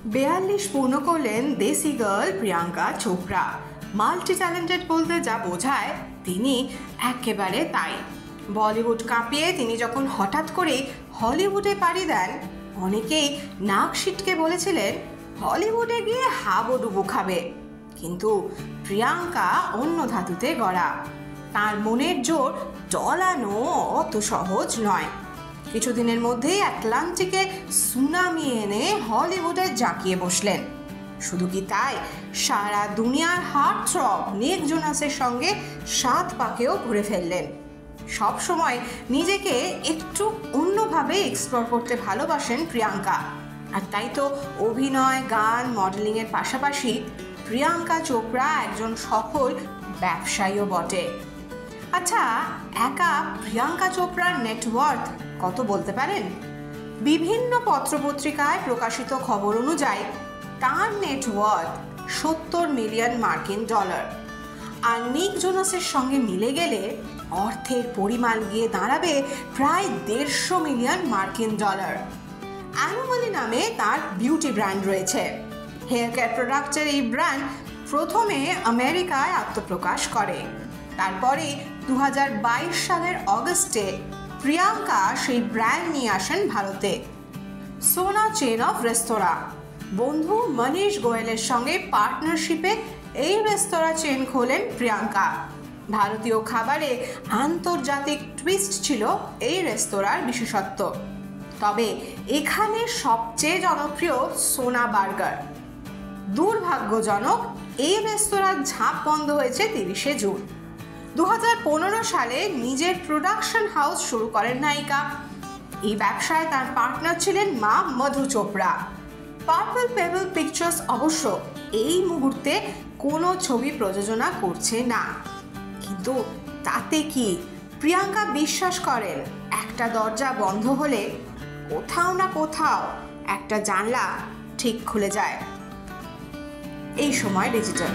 42 পূর্ণ করলেন দেশি girl Priyanka Chopra. Multi talented বলতে যা বোঝায় তিনি একেবারে তাই। বলিউড কাঁপিয়ে তিনি যখন হঠাৎ করে হলিউডে পাড়ি দেন, অনেকেই নাক সিটকে বলেছিলেন হলিউডে গিয়ে হাবুডুবু খাবে। কিন্তু প্রিয়াঙ্কা অন্য ধাতুতে গড়া। তার মনের জোর টলানো অত সহজ নয়। কিছুদিনের মধ্যেই আটলান্টিকে সুনামি এনে হলিউডে জাঁকিয়ে বসলেন। শুধু কি তাই, সারা দুনিয়ার হার্ট থ্রব নিক জোনাসের সঙ্গে 7 পাকেও ঘুরে ফেললেন। সব সময় নিজেকে একটু অন্যভাবে এক্সপ্লোর করতে ভালোবাসেন প্রিয়াঙ্কা। আর তাই তো অভিনয়, গান, মডেলিংয়ের পাশাপাশি প্রিয়াঙ্কা চোপড়া একজন সফল ব্যবসায়ীও বটে। আচ্ছা, একা প্রিয়াঙ্কা চোপড়ার নেটওয়ার্থ কত বলতে পারেন? বিভিন্ন পত্রপত্রিকায় প্রকাশিত খবর অনুযায়ী তার নেটওয়ার্থ 70 মিলিয়ন মার্কিন ডলার। আর নিক জোনাসের সঙ্গে মিলে গেলে অর্থের পরিমাণ গিয়ে দাঁড়াবে প্রায় 150 মিলিয়ন মার্কিন ডলার। অ্যানোমালি নামে তার বিউটি ব্র্যান্ড রয়েছে। হেয়ার কেয়ার প্রোডাক্টের এই ব্র্যান্ড প্রথমে আমেরিকায় আত্মপ্রকাশ করে। তারপরে 2022 সালের অগস্টে প্রিয়াঙ্কা সেই ব্র্যান্ড নিয়ে আসেন ভারতে। সোনা চেন অফ রেস্তোরাঁ, বন্ধু মনীষ গোয়েলের সঙ্গে পার্টনারশিপে এই রেস্তোরাঁ চেন খোলেন প্রিয়াঙ্কা। ভারতীয় খাবারে আন্তর্জাতিক টুইস্ট ছিল এই রেস্তোরাঁর বিশেষত্ব। তবে এখানে সবচেয়ে জনপ্রিয় সোনা বার্গার। দুর্ভাগ্যজনক, এই রেস্তোরাঁর ঝাঁপ বন্ধ হয়েছে 30শে জুন। 2015 সালে নিজের প্রোডাকশন হাউস শুরু করেন নায়িকা। এই ব্যবসায় তার পার্টনার ছিলেন মা মধু চোপড়া। পার্পল পেবল পিকচার্স অবশ্য এই মুহূর্তে কোনো ছবি প্রযোজনা করছে না। কিন্তু তাতে কি, প্রিয়াঙ্কা বিশ্বাস করেন একটা দরজা বন্ধ হলে কোথাও না কোথাও একটা জানলা ঠিক খুলে যায়। এই সময় ডিজিটাল।